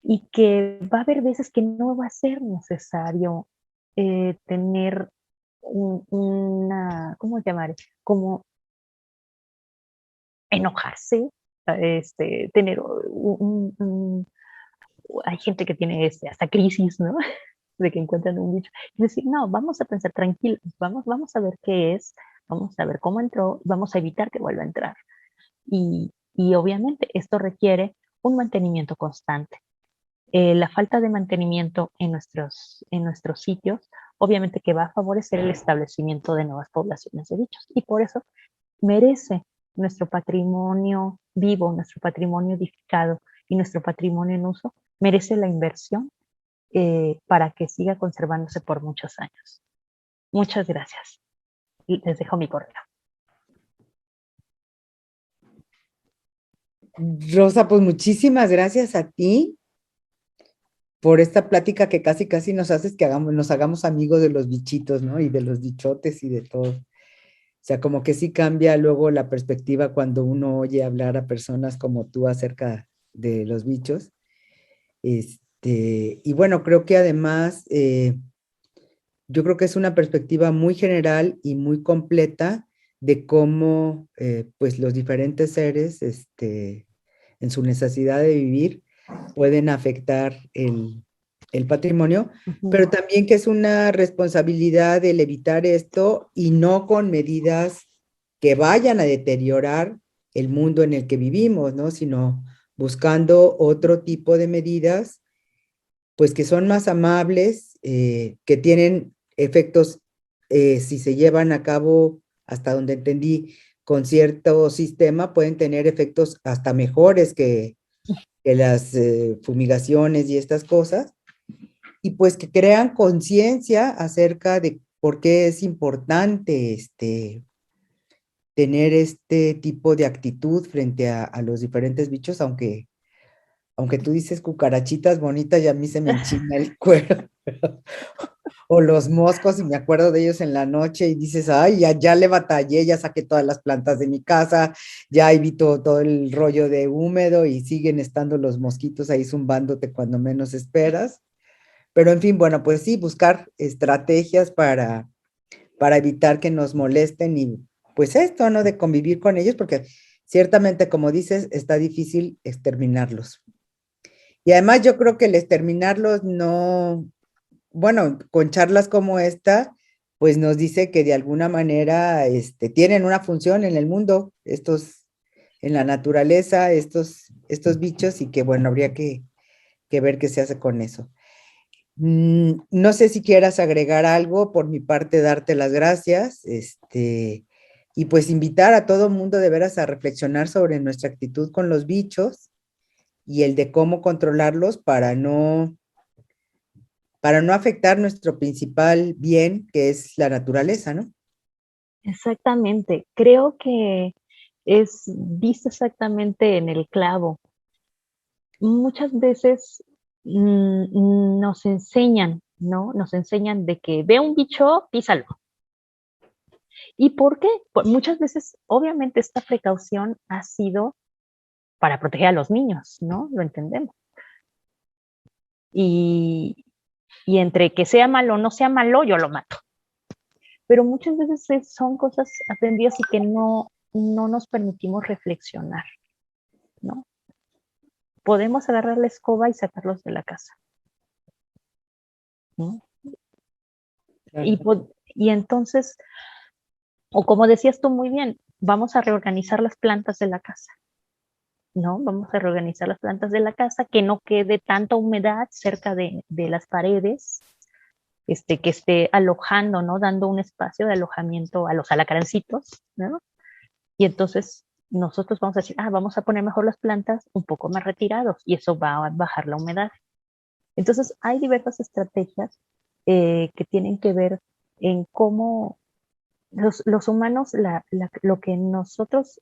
y que va a haber veces que no va a ser necesario tener ¿cómo llamar? Como enojarse, tener hay gente que tiene hasta crisis, ¿no? De que encuentran un bicho. Es decir, no, vamos a pensar tranquilos, vamos a ver qué es, vamos a ver cómo entró, vamos a evitar que vuelva a entrar. Y obviamente esto requiere un mantenimiento constante. La falta de mantenimiento en nuestros sitios, obviamente que va a favorecer el establecimiento de nuevas poblaciones de bichos. Y por eso merece nuestro patrimonio vivo, nuestro patrimonio edificado y nuestro patrimonio en uso, merece la inversión para que siga conservándose por muchos años. Muchas gracias. Les dejo mi correo. Rosa, pues muchísimas gracias a ti por esta plática que casi nos haces que nos hagamos amigos de los bichitos, ¿no? Y de los bichotes y de todo. O sea, como que sí cambia luego la perspectiva cuando uno oye hablar a personas como tú acerca de los bichos. Y bueno, creo que además, yo creo que es una perspectiva muy general y muy completa de cómo, pues, los diferentes seres, en su necesidad de vivir, pueden afectar el patrimonio, pero también que es una responsabilidad el evitar esto y no con medidas que vayan a deteriorar el mundo en el que vivimos, ¿no? Sino buscando otro tipo de medidas, pues que son más amables, que tienen efectos, si se llevan a cabo, hasta donde entendí, con cierto sistema, pueden tener efectos hasta mejores que las fumigaciones y estas cosas. y pues que crean conciencia acerca de por qué es importante tener este tipo de actitud frente a los diferentes bichos, aunque tú dices cucarachitas bonitas y a mí se me enchina el cuero. O los moscos, y me acuerdo de ellos en la noche y dices, ay, ya le batallé, ya saqué todas las plantas de mi casa, ya evito todo el rollo de húmedo y siguen estando los mosquitos ahí zumbándote cuando menos esperas. Pero en fin, bueno, pues sí, buscar estrategias para evitar que nos molesten y pues esto, ¿no? De convivir con ellos, porque ciertamente, como dices, está difícil exterminarlos. Y además yo creo que el exterminarlos no, bueno, con charlas como esta, pues nos dice que de alguna manera tienen una función en el mundo, en la naturaleza, estos bichos, y que bueno, habría que ver qué se hace con eso. No sé si quieras agregar algo, por mi parte darte las gracias, y pues invitar a todo mundo de veras a reflexionar sobre nuestra actitud con los bichos y el de cómo controlarlos para no afectar nuestro principal bien, que es la naturaleza, ¿no? Exactamente. Creo que diste exactamente en el clavo. Muchas veces nos enseñan, ¿no? Nos enseñan de que ve un bicho, písalo. ¿Y por qué? Muchas veces, obviamente, esta precaución ha sido para proteger a los niños, ¿no? Lo entendemos. Y, y entre que sea malo o no sea malo, yo lo mato. Pero muchas veces son cosas aprendidas y que no nos permitimos reflexionar, ¿no? Podemos agarrar la escoba y sacarlos de la casa, ¿no? Y entonces, o como decías tú muy bien, vamos a reorganizar las plantas de la casa, ¿no? Vamos a reorganizar las plantas de la casa, que no quede tanta humedad cerca de las paredes, que esté alojando, ¿no? Dando un espacio de alojamiento a los alacrancitos, ¿no? Y entonces nosotros vamos a decir, vamos a poner mejor las plantas un poco más retirados y eso va a bajar la humedad. Entonces hay diversas estrategias que tienen que ver en cómo los humanos, lo que nosotros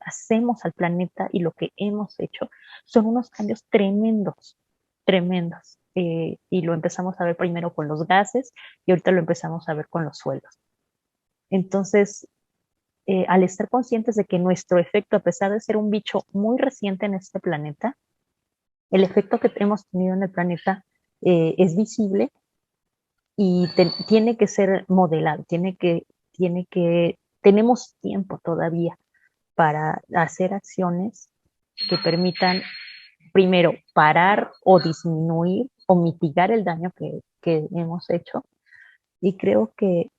hacemos al planeta y lo que hemos hecho son unos cambios tremendos, tremendos. Y lo empezamos a ver primero con los gases y ahorita lo empezamos a ver con los suelos. Entonces, al estar conscientes de que nuestro efecto, a pesar de ser un bicho muy reciente en este planeta, el efecto que hemos tenido en el planeta es visible y tiene que ser modelado, tenemos tiempo todavía para hacer acciones que permitan, primero, parar o disminuir o mitigar el daño que hemos hecho. Y creo que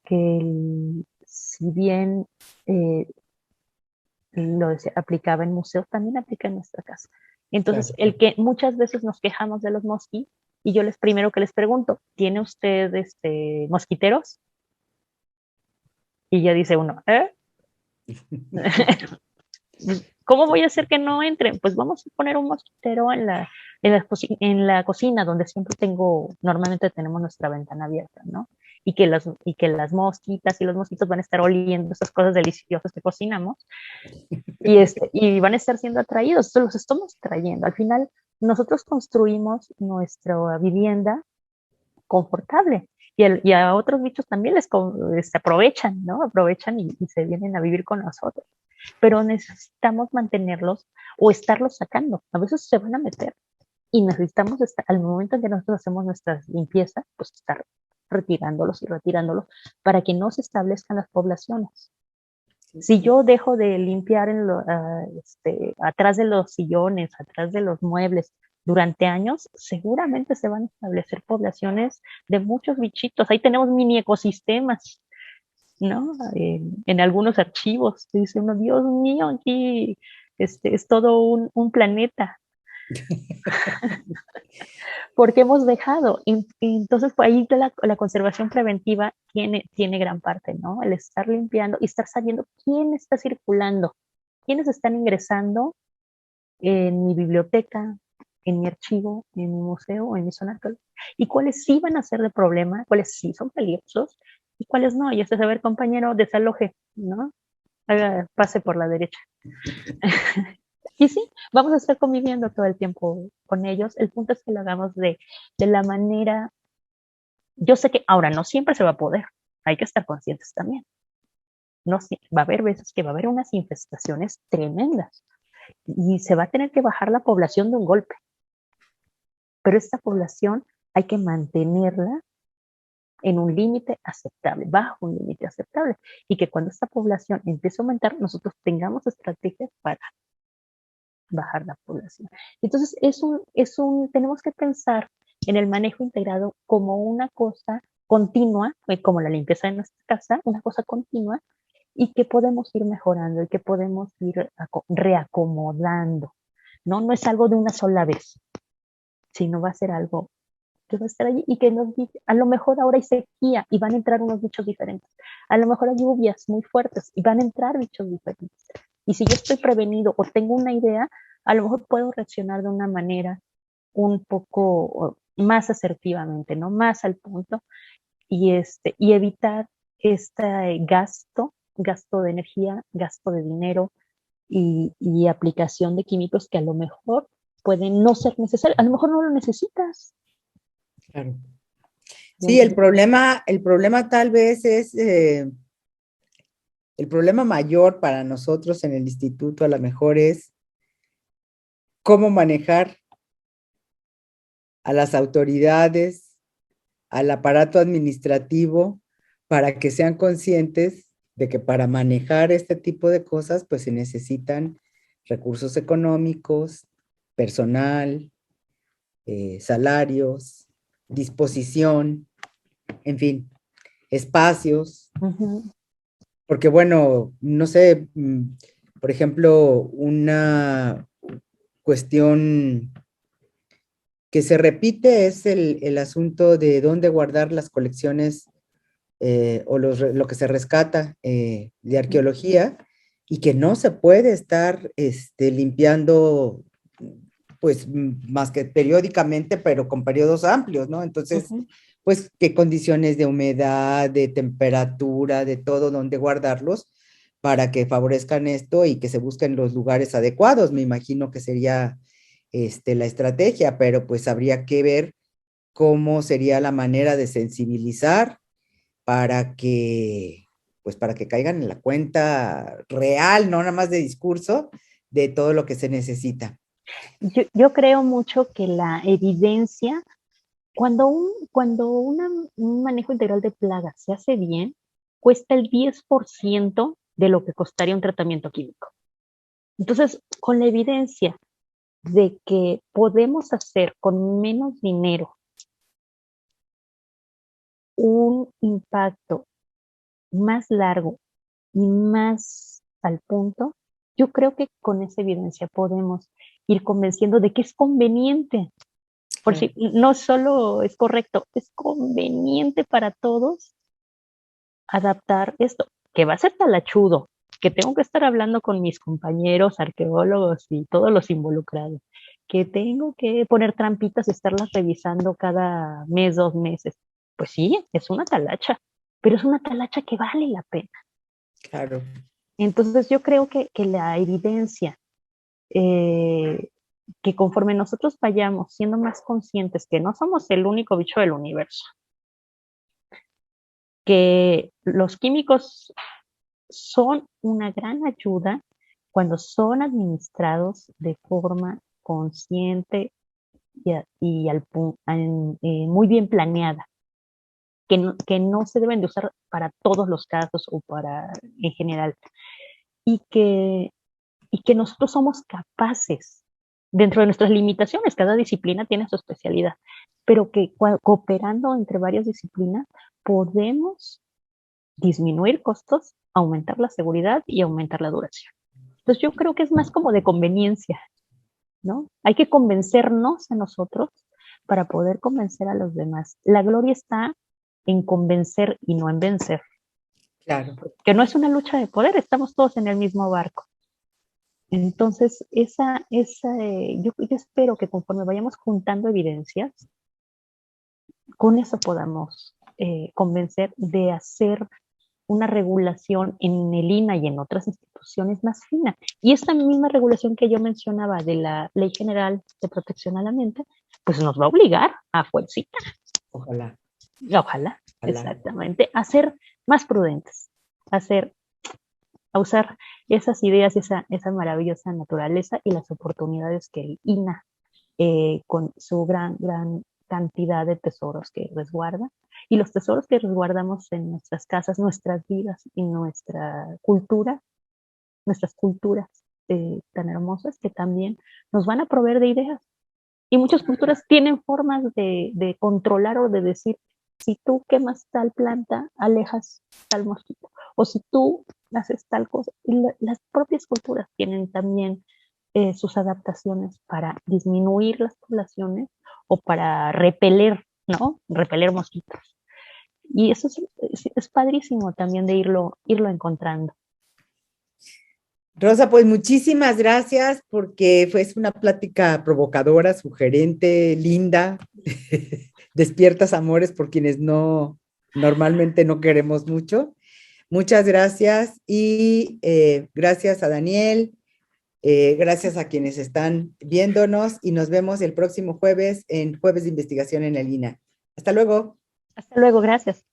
si bien aplicaba en museos, también aplica en nuestra casa. Entonces, Claro. el que muchas veces nos quejamos de los mosquitos, y yo primero que les pregunto, ¿tiene usted mosquiteros? Y ya dice uno, ¿cómo voy a hacer que no entren? Pues vamos a poner un mosquitero en la cocina, donde siempre normalmente tenemos nuestra ventana abierta, ¿no? Y que las mosquitas y los mosquitos van a estar oliendo esas cosas deliciosas que cocinamos y van a estar siendo atraídos, los estamos trayendo. Al final, nosotros construimos nuestra vivienda confortable y a otros bichos también les aprovechan, ¿no? Aprovechan y se vienen a vivir con nosotros. Pero necesitamos mantenerlos o estarlos sacando. A veces se van a meter y necesitamos al momento en que nosotros hacemos nuestra limpieza, pues estar retirándolos y retirándolos para que no se establezcan las poblaciones. Si yo dejo de limpiar atrás de los sillones, atrás de los muebles durante años, seguramente se van a establecer poblaciones de muchos bichitos. Ahí tenemos mini ecosistemas, ¿no? En algunos archivos. Dice uno, Dios mío, aquí es todo un planeta. Porque hemos dejado. Y entonces, por ahí la conservación preventiva tiene gran parte, ¿no? El estar limpiando y estar sabiendo quién está circulando, quiénes están ingresando en mi biblioteca, en mi archivo, en mi museo, en mi zona arqueológica, y cuáles sí van a ser de problema, cuáles sí son peligrosos, y cuáles no. Y eso es, a ver, compañero, desaloje, ¿no? Pase por la derecha. Y sí, vamos a estar conviviendo todo el tiempo con ellos. El punto es que lo hagamos de la manera. Yo sé que ahora no siempre se va a poder, hay que estar conscientes también. No, va a haber veces que va a haber unas infestaciones tremendas y se va a tener que bajar la población de un golpe. Pero esta población hay que mantenerla en un límite aceptable, bajo un límite aceptable, y que cuando esta población empiece a aumentar, nosotros tengamos estrategias para bajar la población. Entonces, tenemos que pensar en el manejo integrado como una cosa continua, como la limpieza de nuestra casa, una cosa continua, y que podemos ir mejorando y que podemos ir reacomodando, ¿no? No es algo de una sola vez, sino va a ser algo que va a estar allí y que nos dice, a lo mejor ahora hay sequía y van a entrar unos bichos diferentes, a lo mejor hay lluvias muy fuertes y van a entrar bichos diferentes. Y si yo estoy prevenido o tengo una idea, a lo mejor puedo reaccionar de una manera un poco más asertivamente, ¿no? Más al punto, y evitar este gasto de energía, gasto de dinero y aplicación de químicos que a lo mejor pueden no ser necesarios, a lo mejor no lo necesitas. Claro. Sí, el problema tal vez es, el problema mayor para nosotros en el instituto a lo mejor es cómo manejar a las autoridades, al aparato administrativo, para que sean conscientes de que para manejar este tipo de cosas, pues se necesitan recursos económicos, personal, salarios, disposición, en fin, espacios. Porque bueno, no sé, por ejemplo, una cuestión que se repite es el asunto de dónde guardar las colecciones o lo que se rescata de arqueología y que no se puede estar limpiando pues más que periódicamente, pero con periodos amplios, ¿no? Entonces, pues qué condiciones de humedad, de temperatura, de todo, dónde guardarlos para que favorezcan esto y que se busquen los lugares adecuados, me imagino que sería la estrategia, pero pues habría que ver cómo sería la manera de sensibilizar para que, pues para que caigan en la cuenta real, no nada más de discurso, de todo lo que se necesita. Yo creo mucho que la evidencia, cuando un manejo integral de plagas se hace bien, cuesta el 10% de lo que costaría un tratamiento químico. Entonces, con la evidencia de que podemos hacer con menos dinero un impacto más largo y más al punto, yo creo que con esa evidencia podemos ir convenciendo de que es conveniente. Por si no solo es correcto, es conveniente para todos adaptar esto, que va a ser talachudo, que tengo que estar hablando con mis compañeros arqueólogos y todos los involucrados, que tengo que poner trampitas y estarlas revisando cada mes, 2 meses. Pues sí, es una talacha, pero es una talacha que vale la pena. Claro. Entonces yo creo que la evidencia, que conforme nosotros vayamos siendo más conscientes que no somos el único bicho del universo, que los químicos son una gran ayuda cuando son administrados de forma consciente y muy bien planeada, que no se deben de usar para todos los casos o para en general, y que nosotros somos capaces, dentro de nuestras limitaciones, cada disciplina tiene su especialidad, pero que cooperando entre varias disciplinas podemos disminuir costos, aumentar la seguridad y aumentar la duración. Entonces yo creo que es más como de conveniencia, ¿no? Hay que convencernos a nosotros para poder convencer a los demás. La gloria está en convencer y no en vencer. Claro. Que no es una lucha de poder, estamos todos en el mismo barco. Entonces, yo espero que conforme vayamos juntando evidencias, con eso podamos convencer de hacer una regulación en el INAH y en otras instituciones más fina. Y esta misma regulación que yo mencionaba de la Ley General de Protección a la Mente, pues nos va a obligar a fuercita. Ojalá. Ojalá, exactamente, a ser más prudentes, a usar esas ideas, esa maravillosa naturaleza y las oportunidades que el INAH, con su gran cantidad de tesoros que resguarda, y los tesoros que resguardamos en nuestras casas, nuestras vidas y nuestras culturas tan hermosas, que también nos van a proveer de ideas. Y muchas culturas tienen formas de controlar o de decir, si tú quemas tal planta, alejas tal mosquito. O si tú haces tal cosa. Y las propias culturas tienen también sus adaptaciones para disminuir las poblaciones o para repeler, ¿no? Repeler mosquitos. Y eso es padrísimo también de irlo encontrando. Rosa, pues muchísimas gracias porque fue una plática provocadora, sugerente, linda. Despiertas amores por quienes normalmente no queremos mucho. Muchas gracias y gracias a Daniel, gracias a quienes están viéndonos y nos vemos el próximo jueves en Jueves de Investigación en el INAH. Hasta luego. Hasta luego, gracias.